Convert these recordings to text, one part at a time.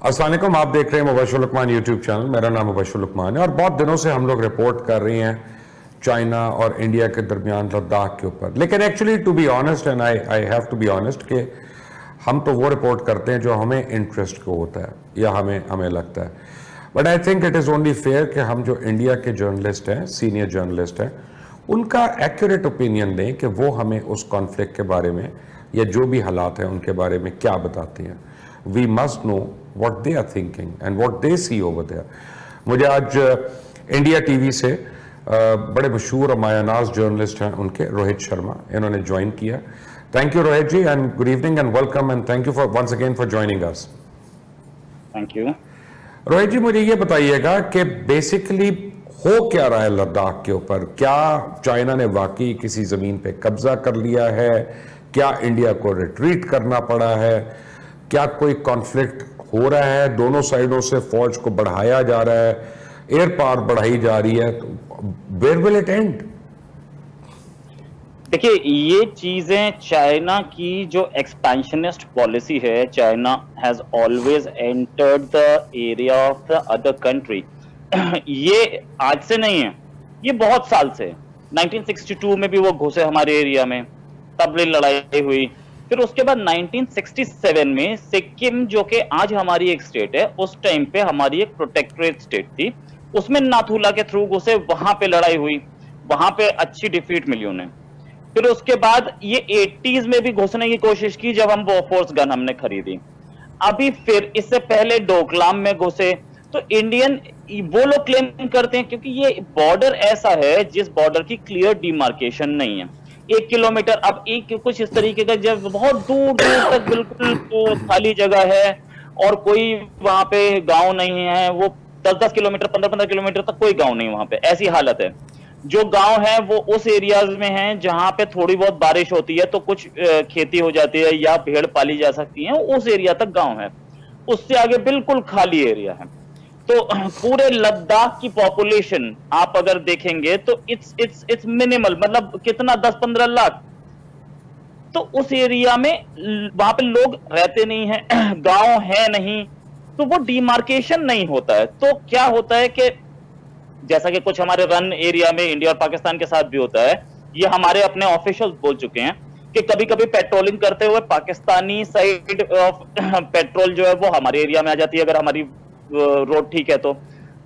अस्सलाम वालेकुम, आप देख रहे हैं मुबशर लुकमान यूट्यूब चैनल। मेरा नाम मुबशर लुकमान है और बहुत दिनों से हम लोग रिपोर्ट कर रहे हैं चाइना और इंडिया के दरमियान लद्दाख के ऊपर। लेकिन actually to be honest and I have to be honest कि हम तो वो रिपोर्ट करते हैं जो हमें इंटरेस्ट को होता है या हमें लगता है। But I think it is only fair कि हम जो इंडिया के जर्नलिस्ट हैं, सीनियर जर्नलिस्ट हैं, उनका एक्यूरेट ओपिनियन दें कि वो हमें उस कॉन्फ्लिक्ट के बारे में या जो भी हालात हैं उनके बारे में क्या बताते हैं। We must know what they are thinking and what they see over there। मुझे आज इंडिया टीवी से बड़े मशहूर और मायानाज जर्नलिस्ट हैं उनके रोहित शर्मा, इन्होंने ज्वाइन किया। Thank you Rohit ji and good evening and welcome and thank you for once again for joining us. Thank you. Rohit ji, मुझे ये बताइएगा कि बेसिकली हो क्या रहा है लद्दाख के ऊपर? क्या चाइना ने वाकई किसी जमीन पे कब्जा कर लिया है? क्या इंडिया को रिट्रीट करना पड़ा है? क्या कोई कॉन्फ्लिक्ट हो रहा है? दोनों साइडों से फौज को बढ़ाया जा रहा है, एयर पावर बढ़ाई जा रही है, वेयर विल इट एंड? देखिए, ये चीजें चाइना की जो एक्सपेंशनिस्ट पॉलिसी है, China has always entered the area of the other country. ये आज से नहीं है, ये बहुत साल से। 1962 में भी वो घुसे हमारे एरिया में, तब भी लड़ाई हुई। फिर उसके बाद 1967 में सिक्किम, जो कि आज हमारी एक स्टेट है, उस टाइम पे हमारी एक प्रोटेक्टोरेट स्टेट थी, उसमें नाथुला के थ्रू घुसे, वहां पे लड़ाई हुई, वहां पे अच्छी डिफीट मिली उन्हें। फिर उसके बाद ये 80s में भी घुसने की कोशिश की जब हम बोफोर्स गन हमने खरीदी। अभी फिर इससे पहले डोकलाम में घुसे। तो इंडियन वो लोग क्लेम करते हैं क्योंकि ये बॉर्डर ऐसा है जिस बॉर्डर की क्लियर डिमार्केशन नहीं है। 1 किलोमीटर, अब एक कुछ इस तरीके का, जब बहुत दूर दूर तक बिल्कुल तो खाली जगह है और कोई वहां पे गांव नहीं है। वो 10-10 किलोमीटर, 15-15 किलोमीटर तक कोई गांव नहीं वहां पे, ऐसी हालत है। जो गांव है वो उस एरियाज में है जहां पे थोड़ी बहुत बारिश होती है तो कुछ खेती हो जाती है या भेड़ पाली जा सकती है, उस एरिया तक गांव है। उससे आगे बिल्कुल खाली एरिया है। तो पूरे लद्दाख की पॉपुलेशन आप अगर देखेंगे तो इट्स मिनिमल, मतलब कितना, 10-15 लाख। तो उस एरिया में वहां पे लोग रहते नहीं है, गांव है नहीं, तो वो डिमार्केशन नहीं होता है। तो क्या होता है कि जैसा कि कुछ हमारे रन एरिया में इंडिया और पाकिस्तान के साथ भी होता है, ये हमारे अपने ऑफिशियल्स बोल चुके हैं कि कभी कभी पेट्रोलिंग करते हुए पाकिस्तानी साइड ऑफ पेट्रोल जो है वो हमारे एरिया में आ जाती है, अगर हमारी रोड ठीक है तो।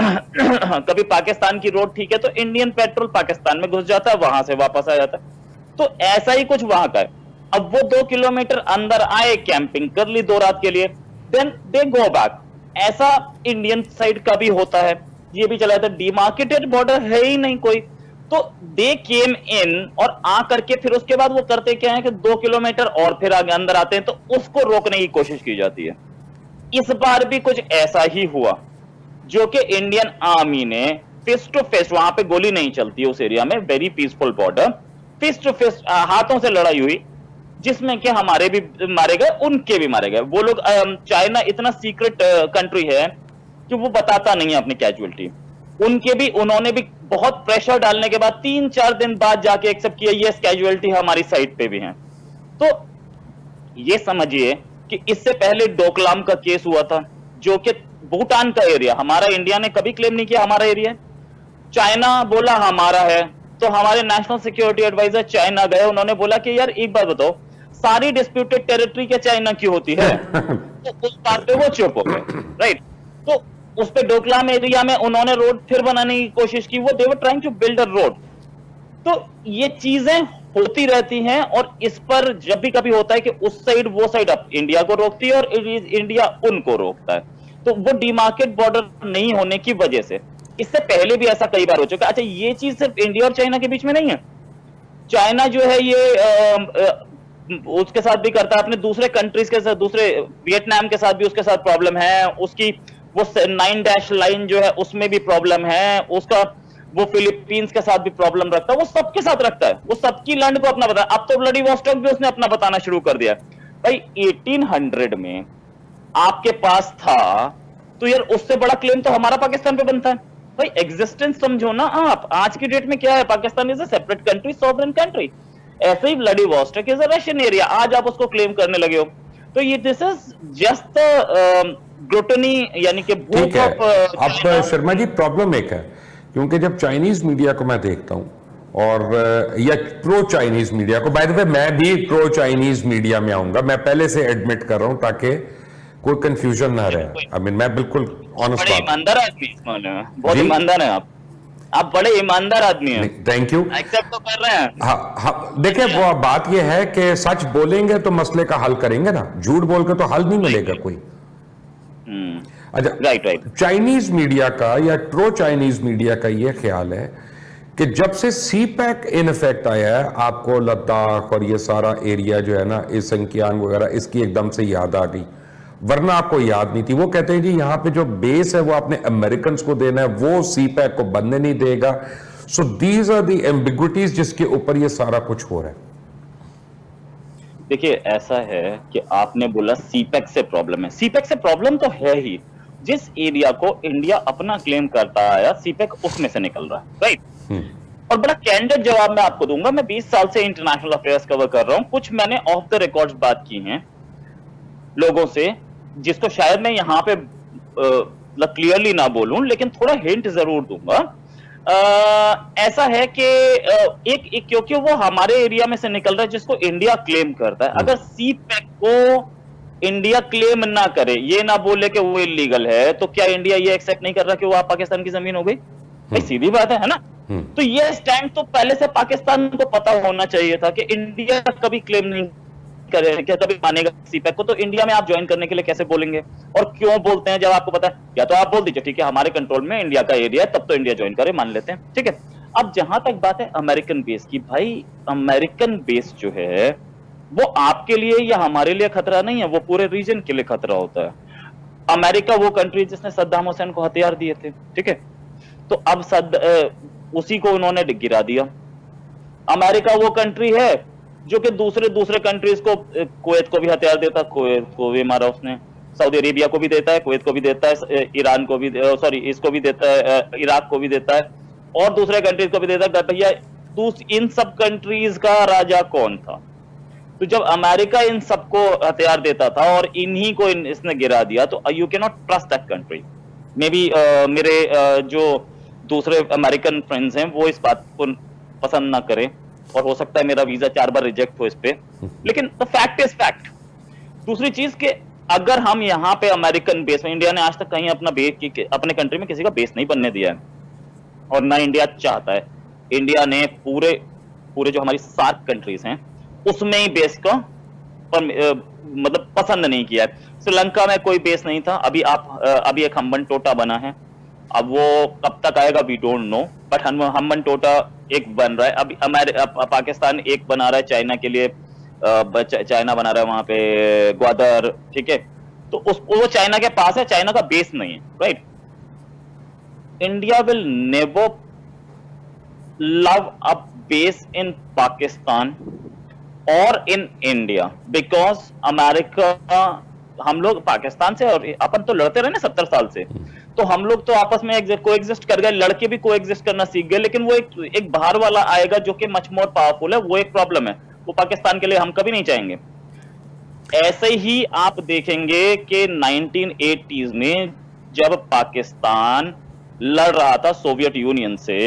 कभी पाकिस्तान की रोड ठीक है तो इंडियन पेट्रोल पाकिस्तान में घुस जाता है, वहां से वापस आ जाता है। तो ऐसा ही कुछ वहां का है। अब वो 2 किलोमीटर अंदर आए, कैंपिंग कर ली 2 रात के लिए, देन दे गो बैक। ऐसा इंडियन साइड का भी होता है, ये भी चला जाता है। डिमार्केटेड बॉर्डर है ही नहीं कोई, तो दे केम इन और आ करके फिर उसके बाद वो करते क्या है कि 2 किलोमीटर और फिर आगे अंदर आते हैं, तो उसको रोकने की कोशिश की जाती है। इस बार भी कुछ ऐसा ही हुआ, जो कि इंडियन आर्मी ने फेस टू फेस, वहां पे गोली नहीं चलती उस एरिया में, very peaceful border, face to face हाथों से लड़ाई हुई, जिसमें कि हमारे भी मारे गए, उनके भी मारे गए। वो लोग, चाइना इतना सीक्रेट कंट्री है कि वो बताता नहीं है अपनी कैजुअलिटी। उनके भी, उन्होंने भी बहुत प्रेशर डालने के बाद 3-4 दिन बाद जाके एक्सेप्ट किया, यस कैजुअलिटी हमारी साइड पे भी है। तो ये समझिए कि इससे पहले डोकलाम का केस हुआ था, जो कि भूटान का एरिया, हमारा इंडिया ने कभी क्लेम नहीं किया हमारा एरिया, चाइना बोला हमारा है। तो हमारे नेशनल सिक्योरिटी एडवाइजर चाइना गए, उन्होंने बोला कि यार एक बात बताओ, सारी डिस्प्यूटेड टेरिटरी क्या चाइना की होती है? तो उस बात पे वो चुप हो गए, राइट। तो उस पे डोकलाम एरिया में उन्होंने रोड फिर बनाने की कोशिश की, वो they were trying to build a road. तो ये चीजें होती रहती हैं और इस पर जब भी कभी होता है कि उस साइड वो साइड अब इंडिया को रोकती है और इंडिया उनको रोकता है, तो वो डिमार्केट बॉर्डर नहीं होने की वजह से। इससे पहले भी ऐसा कई बार हो चुका है। अच्छा, ये चीज सिर्फ इंडिया और चाइना के बीच में नहीं है, चाइना जो है ये उसके साथ भी करता है, अपने दूसरे कंट्रीज के साथ, दूसरे वियतनाम के साथ भी उसके साथ प्रॉब्लम है, उसकी वो 9 डैश लाइन जो है उसमें भी प्रॉब्लम है उसका, वो फिलीपींस के साथ भी प्रॉब्लम रखता है, वो सबके साथ रखता है, वो सबकी लैंड को अपना बताता है। अब तो व्लादिवोस्टोक भी उसने अपना बताना शुरू कर दिया। भाई 1800 में आपके पास था, तो यार उससे बड़ा क्लेम तो हमारा पाकिस्तान पे बनता है। भाई एग्जिस्टेंस समझो ना आप, आज की डेट में क्या है, Pakistan is a separate country, sovereign country. ऐसे ही Vladivostok is a Russian area, आज आप उसको क्लेम करने लगे हो। तो ये दिस इज जस्ट ग्लूटनी यानी कि ठीक भूख है। ऑफ अब शर्मा जी प्रॉब्लम एक है, क्योंकि जब चाइनीज मीडिया को मैं देखता हूं और या प्रो चाइनीज मीडिया को, बाय द वे मैं भी प्रो चाइनीज मीडिया में आऊंगा, मैं पहले से एडमिट कर रहा हूं ताकि कोई कंफ्यूजन ना रहे। आई मीन मैं बिल्कुल ऑनेस्ट बड़े बात। ईमानदार आदमी इस मामले में, बहुत जी? ईमानदार हैं आप बड़े ईमानदार आदमी हैं, थैंक यू। एक्सेप्ट तो कर रहे हैं। हाँ हाँ, देखिए वो बात यह है कि सच बोलेंगे तो मसले का हल करेंगे ना, झूठ बोल के तो हल नहीं मिलेगा कोई। अच्छा, राइट। चाइनीज मीडिया का या प्रो चाइनीज मीडिया का यह ख्याल है कि जब से सी पैक इन इफेक्ट आया है, आपको लद्दाख और ये सारा एरिया जो है ना, इस संकियांग वगैरह, इसकी एकदम से याद आ गई, वरना आपको याद नहीं थी। वो कहते हैं जी यहाँ पे जो बेस है वो आपने अमेरिकन को देना है, वो सी पैक को बनने नहीं देगा। So these are the ambiguities जिसके ऊपर ये सारा कुछ हो रहा है। देखिए ऐसा है कि आपने बोला सीपेक से प्रॉब्लम है, सीपेक से प्रॉब्लम तो है ही। जिस एरिया को इंडिया अपना क्लेम करता आया, सीपेक उसमें से निकल रहा है, राइट। और बड़ा कैंडिडेट जवाब मैं आपको दूंगा, मैं 20 साल से इंटरनेशनल अफेयर्स कवर कर रहा हूं, कुछ मैंने ऑफ द रिकॉर्ड्स बात की हैं लोगों से, जिसको शायद मैं यहां पे क्लियरली ना बोलूं, लेकिन थोड़ा हिंट जरूर दूंगा। ऐसा है कि एक क्योंकि वो हमारे एरिया में से निकल रहा है जिसको इंडिया क्लेम करता है। अगर सी पैक को इंडिया क्लेम ना करे, ये ना बोले कि वो इलीगल है, तो क्या इंडिया ये एक्सेप्ट नहीं कर रहा कि वो आप पाकिस्तान की जमीन हो गई? भाई सीधी बात है ना। तो ये स्टैंड तो पहले से पाकिस्तान को पता होना चाहिए था कि इंडिया कभी क्लेम नहीं करेगा, क्या कभी मानेगा सीपैक को, तो इंडिया में आप ज्वाइन करने के लिए कैसे बोलेंगे? और क्यों बोलते हैं जब आपको पता है? या तो आप बोल दीजिए ठीक है हमारे कंट्रोल में इंडिया का एरिया है, तब तो इंडिया ज्वाइन करे, मान लेते हैं, ठीक है। अब जहां तक बात है अमेरिकन बेस की, भाई अमेरिकन बेस जो है वो आपके लिए या हमारे लिए खतरा नहीं है, वो पूरे रीजन के लिए खतरा होता है। अमेरिका वो कंट्री जिसने सद्दाम हुसैन को हथियार दिए थे, ठीक है, तो अब उसी को उन्होंने गिरा दिया। अमेरिका वो कंट्री है जो कि दूसरे कंट्रीज को, कुवैत को भी हथियार देता, कुवैत को भी मारा उसने, सऊदी अरेबिया को भी देता है, कुवैत को भी देता है, ईरान को भी, सॉरी इसको भी देता है, इराक को भी देता है, और दूसरे कंट्रीज को भी देता है। भैया इन सब कंट्रीज का राजा कौन था? तो जब अमेरिका इन सबको हथियार देता था और इन्हीं को इसने गिरा दिया, तो you can not trust that country. May be मेरे जो दूसरे अमेरिकन फ्रेंड्स हैं वो इस बात को पसंद ना करें, और हो सकता है मेरा वीजा 4 बार रिजेक्ट हो इस पे, लेकिन द फैक्ट इज फैक्ट। दूसरी चीज के अगर हम यहाँ पे अमेरिकन बेस में, इंडिया ने आज तक कहीं अपना बेस, अपने कंट्री में किसी का बेस नहीं बनने दिया है, और ना इंडिया चाहता है। इंडिया ने पूरे जो हमारी सार्क कंट्रीज हैं उसमें ही बेस का मतलब पसंद नहीं किया है। श्रीलंका में कोई बेस नहीं था, अभी एक हम्बन टोटा बना है, अब वो कब तक आएगा वी डोंट नो, बट हम्बन टोटा एक बन रहा है। अभी पाकिस्तान एक बना रहा है चाइना के लिए, चाइना बना रहा है वहां पे ग्वादर, ठीक है, तो वो चाइना के पास है, चाइना का बेस नहीं है, right. India will never love a base in Pakistan और इन इंडिया, बिकॉज अमेरिका, हम लोग पाकिस्तान से, और अपन तो लड़ते रहे ना 70 साल से, तो हम लोग तो आपस में कोएग्जिस्ट कर गए, लड़के भी कोएग्जिस्ट करना सीख गए, लेकिन वो एक बाहर वाला आएगा जो कि मच मोर पावरफुल है, वो एक प्रॉब्लम है, वो पाकिस्तान के लिए हम कभी नहीं चाहेंगे। ऐसे ही आप देखेंगे कि 1980s में जब पाकिस्तान लड़ रहा था सोवियत यूनियन से,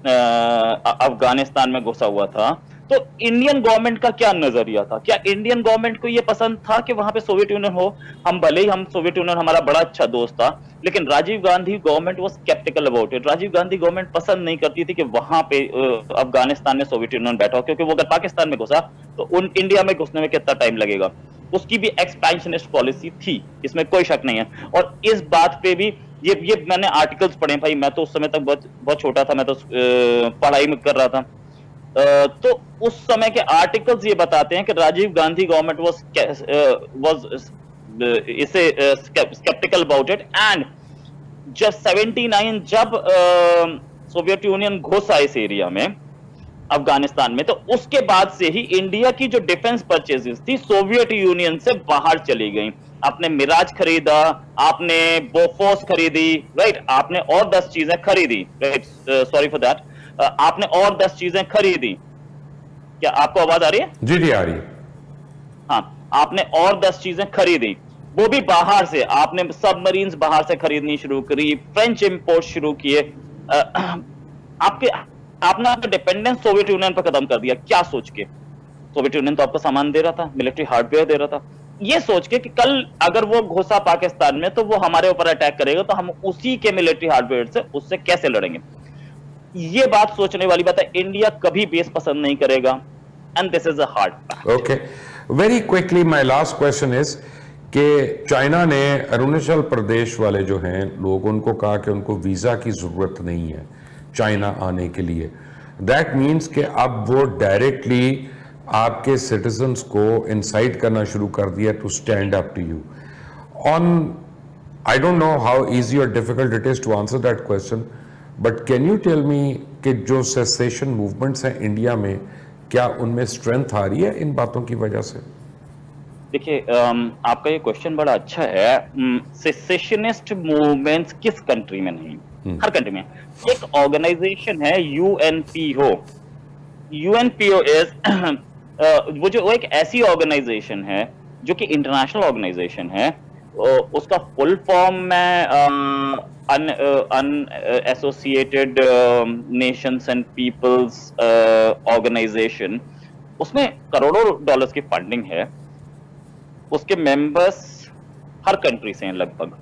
अफगानिस्तान में घुसा हुआ था, तो इंडियन गवर्नमेंट का क्या नजरिया था? क्या इंडियन गवर्नमेंट को यह पसंद था कि वहां पे सोवियत यूनियन हो? हम भले ही सोवियत यूनियन हमारा बड़ा अच्छा दोस्त था, लेकिन Rajiv Gandhi government was sceptical about it. Rajiv Gandhi government पसंद नहीं करती थी कि वहां पे अफगानिस्तान में सोवियत यूनियन बैठा हो, क्योंकि वो अगर पाकिस्तान में घुसा तो इंडिया में घुसने में कितना टाइम लगेगा। उसकी भी एक्सपेंशनिस्ट पॉलिसी थी, इसमें कोई शक नहीं है। और इस बात पे भी ये मैंने आर्टिकल्स पढ़े भाई, मैं तो उस समय तक बहुत छोटा था, मैं तो पढ़ाई में कर रहा था, तो उस समय के आर्टिकल्स ये बताते हैं कि राजीव गांधी गवर्नमेंट वाज इसे स्केप्टिकल अबाउट इट, एंड जब 79 जब सोवियत यूनियन घुसा इस एरिया में अफगानिस्तान में, तो उसके बाद से ही इंडिया की जो डिफेंस परचेजेस थी सोवियत यूनियन से बाहर चली गई। आपने मिराज खरीदा, आपने बोफोर्स खरीदी, राइट, आपने और 10 चीजें खरीदी, राइट, सॉरी फॉर दैट, आपने और 10 चीजें खरीदी। क्या आपको आवाज आ रही है? जी जी आ रही है। हाँ, आपने और 10 चीजें खरीदी, वो भी बाहर से। आपने सबमरीन्स बाहर से खरीदनी शुरू करी, फ्रेंच इंपोर्ट शुरू किए, आपके आपने आपका डिपेंडेंस सोवियत यूनियन पर खत्म कर दिया। क्या सोच के? सोवियत यूनियन तो आपको सामान दे रहा था, मिलिट्री हार्डवेयर दे रहा था, ये सोच के कि कल अगर वो घुसा पाकिस्तान में तो वो हमारे ऊपर अटैक करेगा, तो हम उसी के मिलिट्री हार्डवेयर से उससे कैसे लड़ेंगे। ये बात सोचने वाली बात है। इंडिया कभी बेस पसंद नहीं करेगा, and this is a hard fact. Okay, very quickly my last question is कि चाइना ने अरुणाचल प्रदेश वाले जो हैं लोग, उनको कहा कि उनको वीजा की जरूरत नहीं है चाइना आने के लिए। दैट मीन्स कि अब वो डायरेक्टली आपके सिटीजन्स को इंसाइट करना शुरू कर दिया to stand up to you on, I don't know how easy और difficult it is to answer that question, but can you tell me कि जो सेसेशन मूवमेंट्स हैं इंडिया में, क्या उनमें स्ट्रेंथ आ रही है इन बातों की वजह से? देखिए, आपका ये क्वेश्चन बड़ा अच्छा है। सेसेशनिस्ट मूवमेंट्स किस कंट्री में नहीं? हर कंट्री में। एक ऑर्गेनाइजेशन है यूएनपीओ। यूएनपीओ इज वो जो एक ऐसी ऑर्गेनाइजेशन है जो कि इंटरनेशनल ऑर्गेनाइजेशन है। उसका फुल फॉर्म में associated nations and peoples organisation. उसमें करोड़ों डॉलर्स की फंडिंग है। उसके मेंबर्स हर कंट्री से हैं लगभग।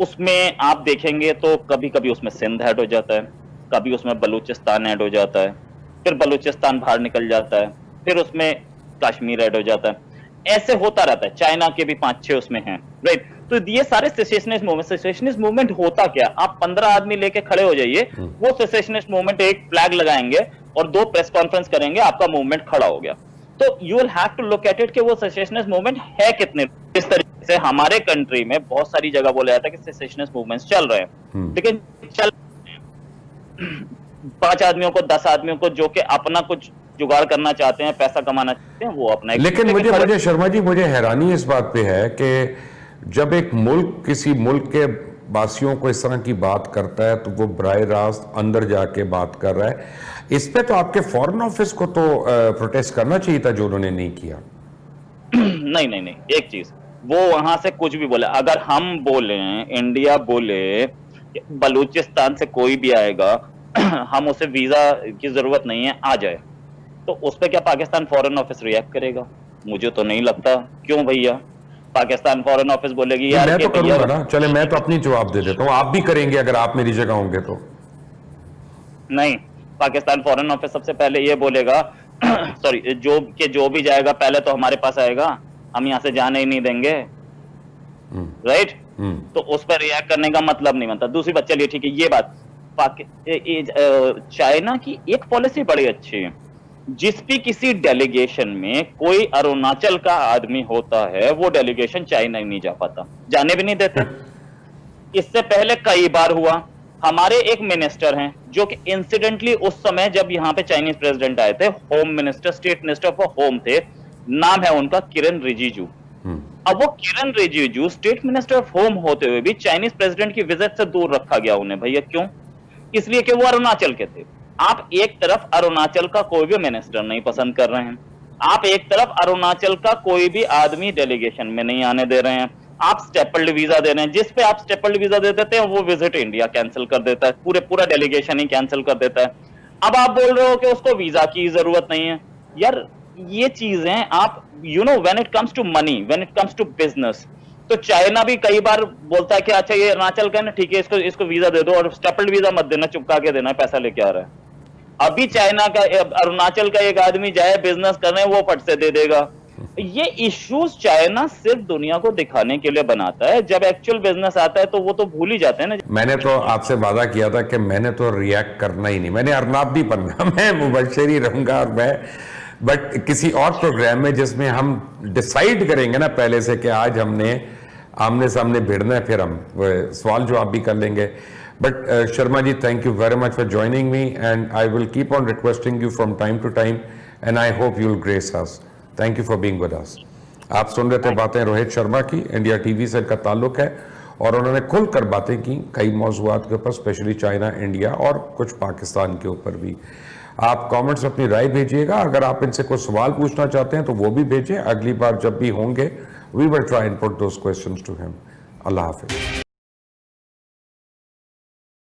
उसमें आप देखेंगे तो कभी कभी उसमें सिंध ऐड हो जाता है, कभी उसमें बलूचिस्तान ऐड हो जाता है, फिर बलूचिस्तान बाहर निकल जाता है, फिर उसमें कश्मीर ऐड हो जाता है। ऐसे होता रहता है। चाइना के भी 5-6 उसमें हैं, राइट। तो ये सारे सेसेशनिस्ट मूवमेंट होता क्या? आप 15 आदमी लेके खड़े हो जाइए, वो सेसेशनिस्ट मूवमेंट एक फ्लैग लगाएंगे और 2 प्रेस कॉन्फ्रेंस करेंगे, आपका मूवमेंट खड़ा हो गया। तो you will have to look at it कि वो सेसेशनिस्ट मूवमेंट है कितने। इस तरीके से हमारे कंट्री में बहुत सारी जगह बोला जाता है कि सेसेशनिस्ट मूवमेंट्स चल रहे हैं, लेकिन चल 5 आदमियों को, 10 आदमियों को जो कि अपना कुछ जुगाड़ करना चाहते हैं, पैसा कमाना चाहते हैं, वो अपना। लेकिन मुझे शर्मा जी, मुझे हैरानी इस बात पे है कि जब एक मुल्क किसी मुल्क के वासियों को इस तरह की बात करता है तो वो बराह रास्त अंदर जाके बात कर रहा है। इस पे तो आपके फॉरेन ऑफिस को तो प्रोटेस्ट करना चाहिए था, जो उन्होंने नहीं किया। नहीं, एक चीज, वो वहां से कुछ भी बोले, अगर हम बोले, इंडिया बोले बलूचिस्तान से कोई भी आएगा हम उसे वीजा की जरूरत नहीं है, आ जाए, तो उस पर क्या पाकिस्तान फॉरेन ऑफिस रिएक्ट करेगा? मुझे तो नहीं लगता। क्यों भैया? पाकिस्तान फॉरेन ऑफिस बोलेगी यार मैं तो करूंगा ना। चले, मैं तो अपनी जवाब दे देता हूं, आप भी करेंगे अगर आप मेरी जगह होंगे तो? नहीं, पाकिस्तान फॉरेन ऑफिस सबसे पहले ये बोलेगा सॉरी, जो भी जाएगा पहले तो हमारे पास आएगा, हम यहां से जाने ही नहीं देंगे, राइट। तो उस पर रिएक्ट करने का मतलब नहीं बनता। दूसरी बात, चलिए ठीक है, ये बात चाइना की एक पॉलिसी बड़ी अच्छी है। जिस भी किसी डेलीगेशन में कोई अरुणाचल का आदमी होता है, वो डेलीगेशन चाइना ही नहीं जा पाता, जाने भी नहीं देते। इससे पहले कई बार हुआ। हमारे एक मिनिस्टर हैं जो कि इंसिडेंटली उस समय जब यहाँ पे चाइनीज प्रेसिडेंट आए थे, home minister, state minister for home थे, नाम है उनका किरण रिजिजू। अब वो Kiran Rijiju state minister of home होते हुए भी चाइनीज प्रेसिडेंट की विजिट से दूर रखा गया उन्हें। भैया क्यों? इसलिए कि वो अरुणाचल के थे। आप एक तरफ अरुणाचल का कोई भी मिनिस्टर नहीं पसंद कर रहे हैं, आप एक तरफ अरुणाचल का कोई भी आदमी डेलीगेशन में नहीं आने दे रहे हैं, आप स्टेपल्ड वीजा दे रहे हैं। जिस पे आप स्टेपल्ड वीजा दे देते हैं वो विजिट इंडिया कैंसिल कर देता है, पूरा डेलीगेशन ही कैंसिल कर देता है। अब आप बोल रहे हो कि उसको वीजा की जरूरत नहीं है। यार ये चीजें आप when it comes to money, when it comes to business, तो चाइना भी कई बार बोलता है कि अच्छा ये अरुणाचल का है ना, ठीक है, इसको वीजा दे दो, और स्टेपल्ड वीजा मत देना, चुपका के देना, पैसा लेके आ रहा है। अभी चाइना का, अरुणाचल का एक आदमी जाए बिजनेस करने, वो फट से दे देगा। ये इश्यूज चाइना सिर्फ दुनिया को दिखाने के लिए बनाता है, जब एक्चुअल बिजनेस आता है तो वो तो भूल ही जाते हैं ना। मैंने तो आपसे वादा किया था कि मैंने तो रिएक्ट करना ही नहीं, मैंने अर्नाब भी बनना, मैं मुबशर ही रहूंगा। और मैं बट किसी और प्रोग्राम में जिसमें हम डिसाइड करेंगे ना पहले से कि आज हमने आमने सामने भिड़ना है, फिर हम सवाल जवाब भी कर लेंगे। But Sharma ji, thank you very much for joining me, and I will keep on requesting you from time to time, and I hope you will grace us. Thank you for being with us. आप सुन रहे थे बातें रोहित शर्मा की, India TV से इनका ताल्लुक है, और उन्होंने खुलकर बातें की कई मौज़ूआत के ऊपर, स्पेशली चाइना, इंडिया और कुछ पाकिस्तान के ऊपर भी। आप कमेंट्स अपनी राय भेजिएगा। अगर आप इनसे कोई सवाल पूछना चाहते हैं तो वो भी भेजें। अगली बार जब भी होंगे we will try and put those questions to him. Allah Hafiz.